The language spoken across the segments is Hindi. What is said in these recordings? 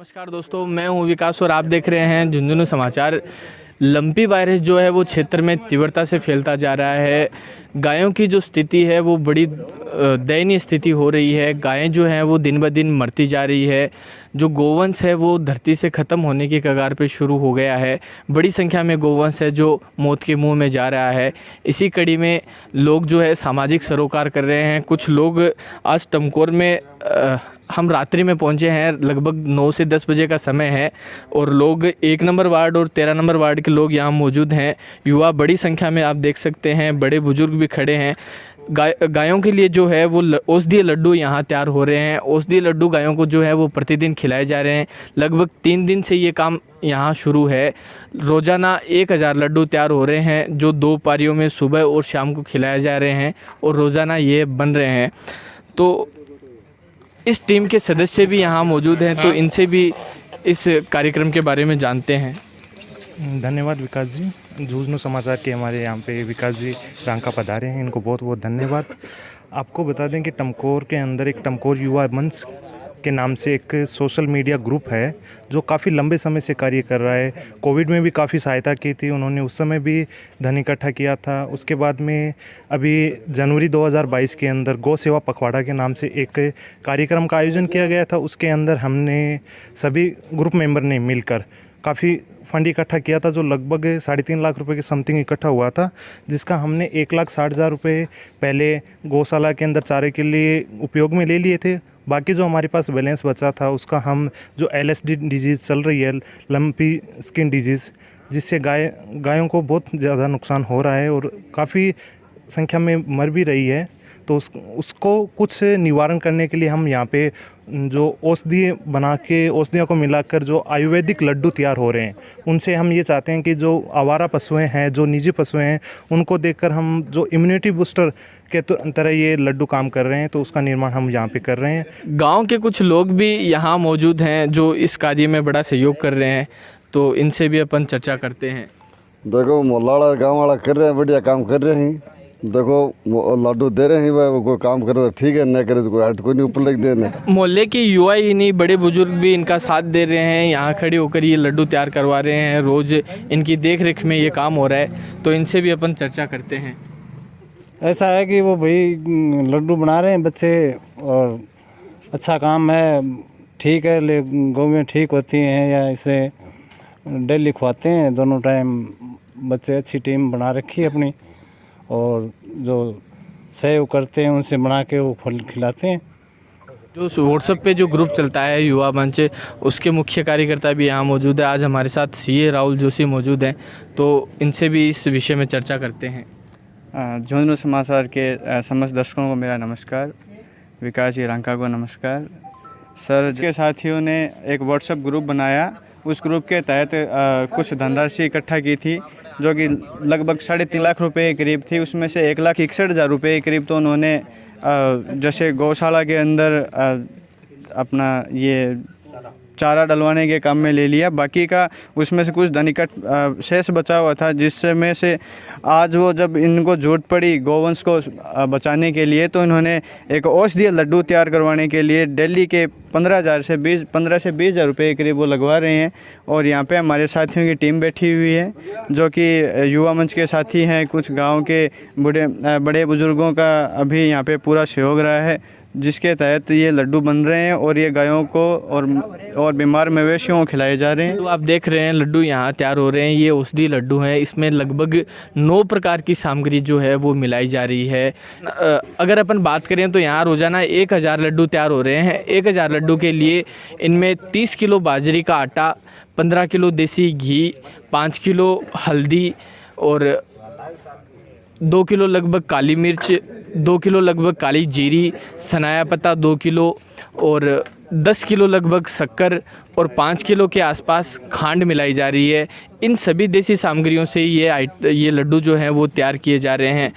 नमस्कार दोस्तों, मैं हूं विकास और आप देख रहे हैं झुंझुनू समाचार। लंपी वायरस जो है वो क्षेत्र में तीव्रता से फैलता जा रहा है। गायों की जो स्थिति है वो बड़ी दयनीय स्थिति हो रही है। गायें जो हैं वो दिन ब दिन मरती जा रही है। जो गोवंश है वो धरती से ख़त्म होने की कगार पे शुरू हो गया है। बड़ी संख्या में गोवंश है जो मौत के मुंह में जा रहा है। इसी कड़ी में लोग जो है सामाजिक सरोकार कर रहे हैं। कुछ लोग आज टमकोर में हम रात्रि में पहुंचे हैं, लगभग 9 से 10 बजे का समय है और लोग 1 नंबर वार्ड और 13 नंबर वार्ड के लोग यहाँ मौजूद हैं। युवा बड़ी संख्या में आप देख सकते हैं, बड़े बुजुर्ग भी खड़े हैं। गायों के लिए जो है वो औषधीय लड्डू यहाँ तैयार हो रहे हैं। औषधीय लड्डू गायों को जो है वो प्रतिदिन खिलाए जा रहे हैं। लगभग 3 दिन से ये काम यहाँ शुरू है। रोज़ाना 1000 लड्डू तैयार हो रहे हैं जो 2 पारियों में सुबह और शाम को खिलाए जा रहे हैं और रोज़ाना ये बन रहे हैं। तो इस टीम के सदस्य भी यहाँ मौजूद हैं, तो इनसे भी इस कार्यक्रम के बारे में जानते हैं। धन्यवाद विकास जी। झुंझुनू समाचार के हमारे यहाँ पे विकास जी रांका पधारे हैं, इनको बहुत बहुत धन्यवाद। आपको बता दें कि टमकोर के अंदर एक टमकोर युवा मंच के नाम से एक सोशल मीडिया ग्रुप है जो काफ़ी लंबे समय से कार्य कर रहा है। कोविड में भी काफ़ी सहायता की थी उन्होंने, उस समय भी धन इकट्ठा किया था। उसके बाद में अभी जनवरी 2022 के अंदर गौ सेवा पखवाड़ा के नाम से एक कार्यक्रम का आयोजन किया गया था। उसके अंदर हमने सभी ग्रुप मेंबर ने मिलकर काफ़ी फंड इकट्ठा किया था जो लगभग 3.5 लाख रुपए के समथिंग इकट्ठा हुआ था, जिसका हमने 1,60,000 रुपये पहले गौशाला के अंदर चारे के लिए उपयोग में ले लिए थे। बाकी जो हमारे पास बैलेंस बचा था उसका हम जो LSD डिजीज़ चल रही है, लंपी स्किन डिजीज़, जिससे गायों को बहुत ज़्यादा नुकसान हो रहा है और काफ़ी संख्या में मर भी रही है, तो उसको कुछ निवारण करने के लिए हम यहाँ पे जो औषधि बना के औषधियों को मिलाकर जो आयुर्वेदिक लड्डू तैयार हो रहे हैं, उनसे हम ये चाहते हैं कि जो आवारा पशुएं हैं, जो निजी पशुएं हैं, उनको देखकर हम जो इम्यूनिटी बूस्टर के तरह ये लड्डू काम कर रहे हैं, तो उसका निर्माण हम यहाँ पे कर रहे हैं। गांव के कुछ लोग भी यहाँ मौजूद हैं जो इस कार्य में बड़ा सहयोग कर रहे हैं, तो इनसे भी अपन चर्चा करते हैं। देखो मोहल्ला वाला गाँव वाला कर रहे हैं, बढ़िया काम कर रहे हैं। देखो लड्डू दे रहे हैं, वो कोई काम कर रहा है ठीक है, नहीं करे तो कोई हट कोई नहीं ऊपर लग देने। मोहल्ले के युवा ही नहीं, बड़े बुजुर्ग भी इनका साथ दे रहे हैं। यहाँ खड़े होकर ये लड्डू तैयार करवा रहे हैं। रोज़ इनकी देख रेख में ये काम हो रहा है, तो इनसे भी अपन चर्चा करते हैं। ऐसा है कि वो भाई लड्डू बना रहे हैं बच्चे और अच्छा काम है, ठीक है। ले गौवें ठीक होती हैं या इसे डेली खवाते हैं दोनों टाइम। बच्चे अच्छी टीम बना रखी है अपनी और जो सहयोग करते हैं उनसे बना के वो फल खिलाते हैं। जो व्हाट्सएप पे जो ग्रुप चलता है युवा मंच, उसके मुख्य कार्यकर्ता भी यहाँ मौजूद है। आज हमारे साथ CA राहुल जोशी मौजूद हैं, तो इनसे भी इस विषय में चर्चा करते हैं। झुंझुनू समाचार के समस्त दर्शकों को मेरा नमस्कार। विकास जी रांका को नमस्कार। सर के साथियों ने एक व्हाट्सएप ग्रुप बनाया, उस ग्रुप के तहत कुछ धनराशि इकट्ठा की थी जो कि लगभग 3.5 लाख रुपए के करीब थी। उसमें से 1,61,000 रुपये के करीब तो उन्होंने जैसे गौशाला के अंदर अपना ये चारा डलवाने के काम में ले लिया। बाकी का उसमें से कुछ धन शेष बचा हुआ था, जिससे में से आज वो जब इनको जरूरत पड़ी गोवंश को बचाने के लिए, तो इन्होंने एक औषधीय लड्डू तैयार करवाने के लिए दिल्ली के 15 से 20 हज़ार रुपये के करीब वो लगवा रहे हैं। और यहाँ पे हमारे साथियों की टीम बैठी हुई है जो कि युवा मंच के साथी हैं। कुछ गाँव के बड़े बुजुर्गों का अभी यहाँ पे पूरा सहयोग रहा है, जिसके तहत ये लड्डू बन रहे हैं और ये गायों को और बीमार मवेशियों को खिलाए जा रहे हैं। तो आप देख रहे हैं लड्डू यहाँ तैयार हो रहे हैं। ये औषधि लड्डू हैं। इसमें लगभग 9 प्रकार की सामग्री जो है वो मिलाई जा रही है। अगर अपन बात करें तो यहाँ रोज़ाना 1000 लड्डू तैयार हो रहे हैं। 1000 लड्डू के लिए इनमें 30 किलो बाजरी का आटा, 15 किलो देसी घी, 5 किलो हल्दी और 2 किलो लगभग काली मिर्च, 2 किलो लगभग काली जीरी, सनाया पत्ता 2 किलो और 10 किलो लगभग शक्कर और 5 किलो के आसपास खांड मिलाई जा रही है। इन सभी देसी सामग्रियों से ये लड्डू जो हैं वो तैयार किए जा रहे हैं।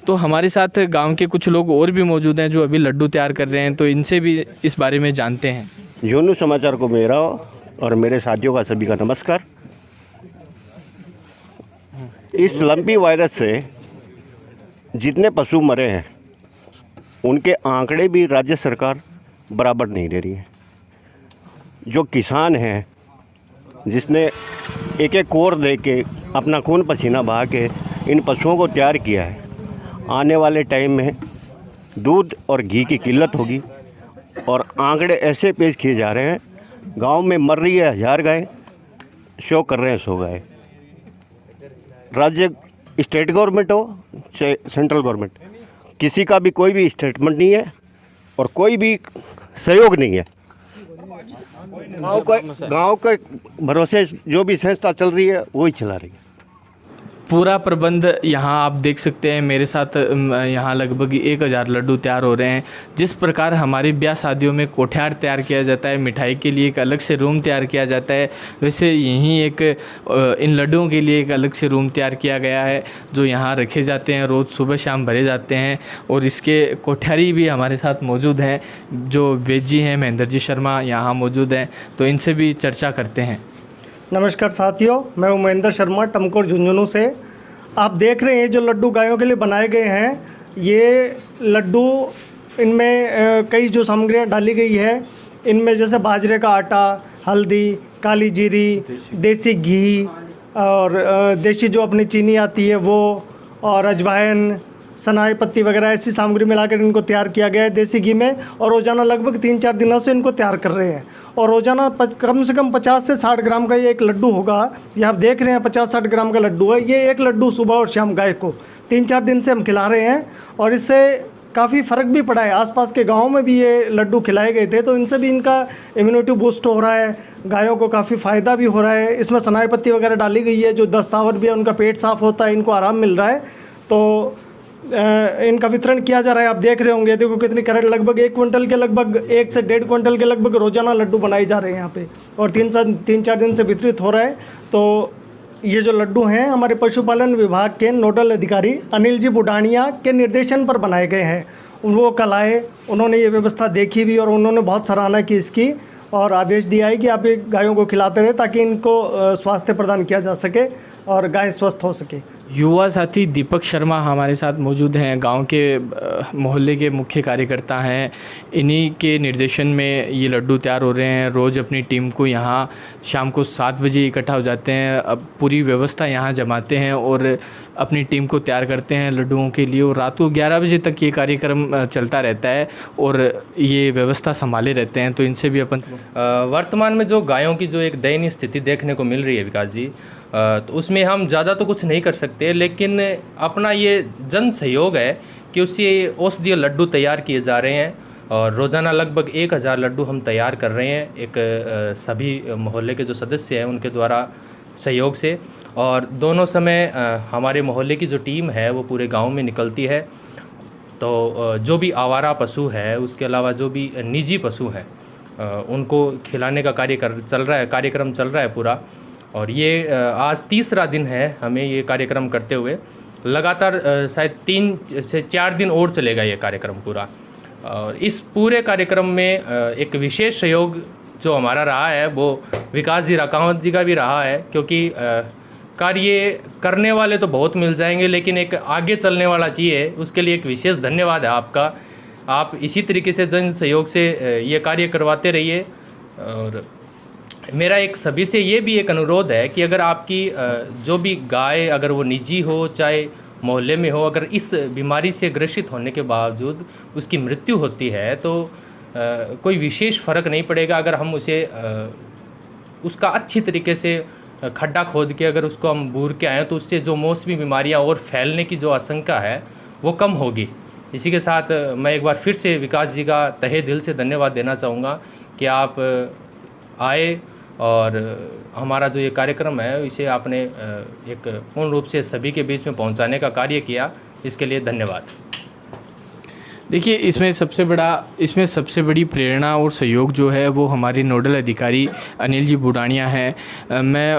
तो हमारे साथ गांव के कुछ लोग और भी मौजूद हैं जो अभी लड्डू तैयार कर रहे हैं, तो इनसे भी इस बारे में जानते हैं। झुंझुनू समाचार को मेरा और मेरे साथियों का सभी का नमस्कार। इस लंपी वायरस से जितने पशु मरे हैं उनके आंकड़े भी राज्य सरकार बराबर नहीं दे रही है। जो किसान हैं, जिसने एक एक कोर दे के अपना खून पसीना बहा के इन पशुओं को तैयार किया है, आने वाले टाइम में दूध और घी की किल्लत होगी और आंकड़े ऐसे पेश किए जा रहे हैं, गांव में मर रही है 1000 गाय, शो कर रहे हैं 100 गाय। राज्य स्टेट गवर्नमेंट हो चाहे सेंट्रल गवर्नमेंट, किसी का भी कोई भी स्टेटमेंट नहीं है और कोई भी सहयोग नहीं है। गांव के भरोसे जो भी संस्था चल रही है वही चला रही है। पूरा प्रबंध यहाँ आप देख सकते हैं मेरे साथ, यहाँ लगभग 1000 लड्डू तैयार हो रहे हैं। जिस प्रकार हमारी ब्याह शादियों में कोठ्यार तैयार किया जाता है, मिठाई के लिए एक अलग से रूम तैयार किया जाता है, वैसे यहीं एक इन लड्डुओं के लिए एक अलग से रूम तैयार किया गया है जो यहाँ रखे जाते हैं, रोज़ सुबह शाम भरे जाते हैं। और इसके कोठ्यारी भी हमारे साथ मौजूद हैं, जो वेद जी हैं, महेंद्र जी शर्मा यहाँ मौजूद हैं, तो इनसे भी चर्चा करते हैं। नमस्कार साथियों, मैं हूं महेंद्र शर्मा, टमकोर झुंझुनू से। आप देख रहे हैं जो लड्डू गायों के लिए बनाए गए हैं, ये लड्डू इनमें कई जो सामग्रियां डाली गई है, इनमें जैसे बाजरे का आटा, हल्दी, काली जीरी, देसी घी और देसी जो अपनी चीनी आती है वो, और अजवाइन, सनाई पत्ती वगैरह ऐसी सामग्री मिलाकर इनको तैयार किया गया है देसी घी में। और रोज़ाना लगभग 3-4 दिनों से इनको तैयार कर रहे हैं। और रोज़ाना कम से कम 50 से 60 ग्राम का ये एक लड्डू होगा। ये आप देख रहे हैं 50-60 ग्राम का लड्डू है। ये एक लड्डू सुबह और शाम गाय को 3-4 दिन से हम खिला रहे हैं और इससे काफ़ी फ़र्क भी पड़ा है। आसपास के गाँव में भी ये लड्डू खिलाए गए थे, तो इनसे भी इनका इम्यूनिटी बूस्ट हो रहा है, गायों को काफ़ी फ़ायदा भी हो रहा है। इसमें सनाई पत्ती वगैरह डाली गई है, जो दस्तावर भी है उनका पेट साफ़ होता है, इनको आराम मिल रहा है। तो इनका वितरण किया जा रहा है। आप देख रहे होंगे, देखो कितनी कैरेट, लगभग 1 क्विंटल के लगभग 1 से 1.5 क्विंटल के लगभग रोज़ाना लड्डू बनाए जा रहे हैं यहाँ पे, और 3-4 दिन से वितरित हो रहा है। तो ये जो लड्डू हैं हमारे पशुपालन विभाग के नोडल अधिकारी अनिल जी बुडानिया के निर्देशन पर बनाए गए हैं। वो कल आए, उन्होंने ये व्यवस्था देखी भी और उन्होंने बहुत सराहना की इसकी, और आदेश दिया है कि आप ये गायों को खिलाते रहे ताकि इनको स्वास्थ्य प्रदान किया जा सके और गाय स्वस्थ हो सके। युवा साथी दीपक शर्मा हमारे साथ मौजूद हैं, गांव के मोहल्ले के मुख्य कार्यकर्ता हैं। इन्हीं के निर्देशन में ये लड्डू तैयार हो रहे हैं। रोज़ अपनी टीम को यहाँ शाम को 7 बजे इकट्ठा हो जाते हैं, अब पूरी व्यवस्था यहाँ जमाते हैं और अपनी टीम को तैयार करते हैं लड्डुओं के लिए। और रात को 11 बजे तक ये कार्यक्रम चलता रहता है और ये व्यवस्था संभाले रहते हैं। तो इनसे भी अपन वर्तमान में जो गायों की जो एक दयनीय स्थिति देखने को मिल रही है विकास जी, तो उसमें हम ज़्यादा तो कुछ नहीं कर सकते, लेकिन अपना ये जन सहयोग है कि उससे औषधीय लड्डू तैयार किए जा रहे हैं और रोज़ाना लगभग 1000 लड्डू हम तैयार कर रहे हैं, एक सभी मोहल्ले के जो सदस्य हैं उनके द्वारा सहयोग से। और दोनों समय हमारे मोहल्ले की जो टीम है वो पूरे गांव में निकलती है। तो जो भी आवारा पशु है, उसके अलावा जो भी निजी पशु हैं, उनको खिलाने का कार्यक्रम चल रहा है पूरा। और ये आज 3रा दिन है हमें ये कार्यक्रम करते हुए। लगातार शायद 3 से 4 दिन और चलेगा ये कार्यक्रम पूरा। और इस पूरे कार्यक्रम में एक विशेष सहयोग जो हमारा रहा है वो विकास जी राकावत जी का भी रहा है, क्योंकि कार्य करने वाले तो बहुत मिल जाएंगे, लेकिन एक आगे चलने वाला चाहिए, उसके लिए एक विशेष धन्यवाद है आपका। आप इसी तरीके से जन सहयोग से ये कार्य करवाते रहिए। और मेरा एक सभी से ये भी एक अनुरोध है कि अगर आपकी जो भी गाय, अगर वो निजी हो चाहे मोहल्ले में हो, अगर इस बीमारी से ग्रसित होने के बावजूद उसकी मृत्यु होती है तो कोई विशेष फ़र्क नहीं पड़ेगा अगर हम उसे उसका अच्छी तरीके से खड्डा खोद के अगर उसको हम बूर के आएँ, तो उससे जो मौसमी बीमारियां और फैलने की जो आशंका है वो कम होगी। इसी के साथ मैं एक बार फिर से विकास जी का तहे दिल से धन्यवाद देना चाहूँगा कि आप आए और हमारा जो ये कार्यक्रम है इसे आपने एक पूर्ण रूप से सभी के बीच में पहुंचाने का कार्य किया, इसके लिए धन्यवाद। देखिए, इसमें सबसे बड़ी प्रेरणा और सहयोग जो है वो हमारे नोडल अधिकारी अनिल जी बुडानिया हैं। मैं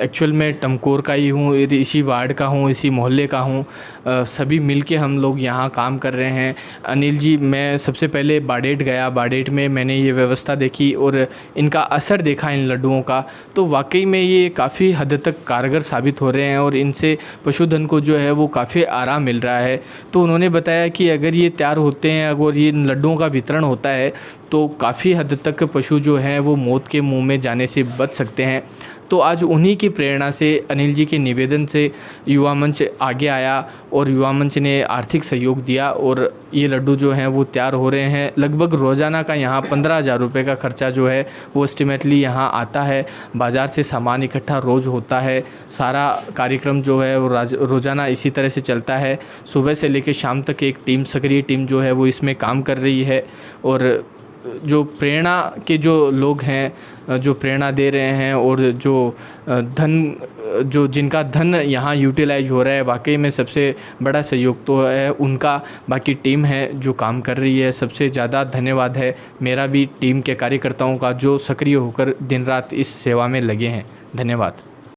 एक्चुअल में टमकोर का ही हूँ, इसी वार्ड का हूँ, इसी मोहल्ले का हूँ। सभी मिलके हम लोग यहाँ काम कर रहे हैं। अनिल जी, मैं सबसे पहले बाडेट गया, बाडेट में मैंने ये व्यवस्था देखी और इनका असर देखा इन लड्डुओं का, तो वाकई में ये काफ़ी हद तक कारगर साबित हो रहे हैं और इनसे पशुधन को जो है वो काफ़ी आराम मिल रहा है। तो उन्होंने बताया कि अगर ये तैयार होते हैं, अगर ये लड्डुओं का वितरण होता है तो काफ़ी हद तक पशु जो हैं वो मौत के मुंह में जाने से बच सकते हैं। तो आज उन्हीं की प्रेरणा से, अनिल जी के निवेदन से युवा मंच आगे आया और युवा मंच ने आर्थिक सहयोग दिया और ये लड्डू जो हैं वो तैयार हो रहे हैं। लगभग रोज़ाना का यहाँ 15,000 रुपये का खर्चा जो है वो एस्टिमेटली यहाँ आता है। बाज़ार से सामान इकट्ठा रोज़ होता है। सारा कार्यक्रम जो है वो रोज़ाना इसी तरह से चलता है। सुबह से लेकर शाम तक एक टीम, सक्रिय टीम जो है वो इसमें काम कर रही है और जो प्रेरणा के जो लोग हैं, जो प्रेरणा दे रहे हैं और जो जिनका धन यहाँ यूटिलाइज हो रहा है, वाकई में सबसे बड़ा सहयोग तो है उनका। बाकी टीम है जो काम कर रही है, सबसे ज़्यादा धन्यवाद है मेरा भी टीम के कार्यकर्ताओं का जो सक्रिय होकर दिन रात इस सेवा में लगे हैं। धन्यवाद।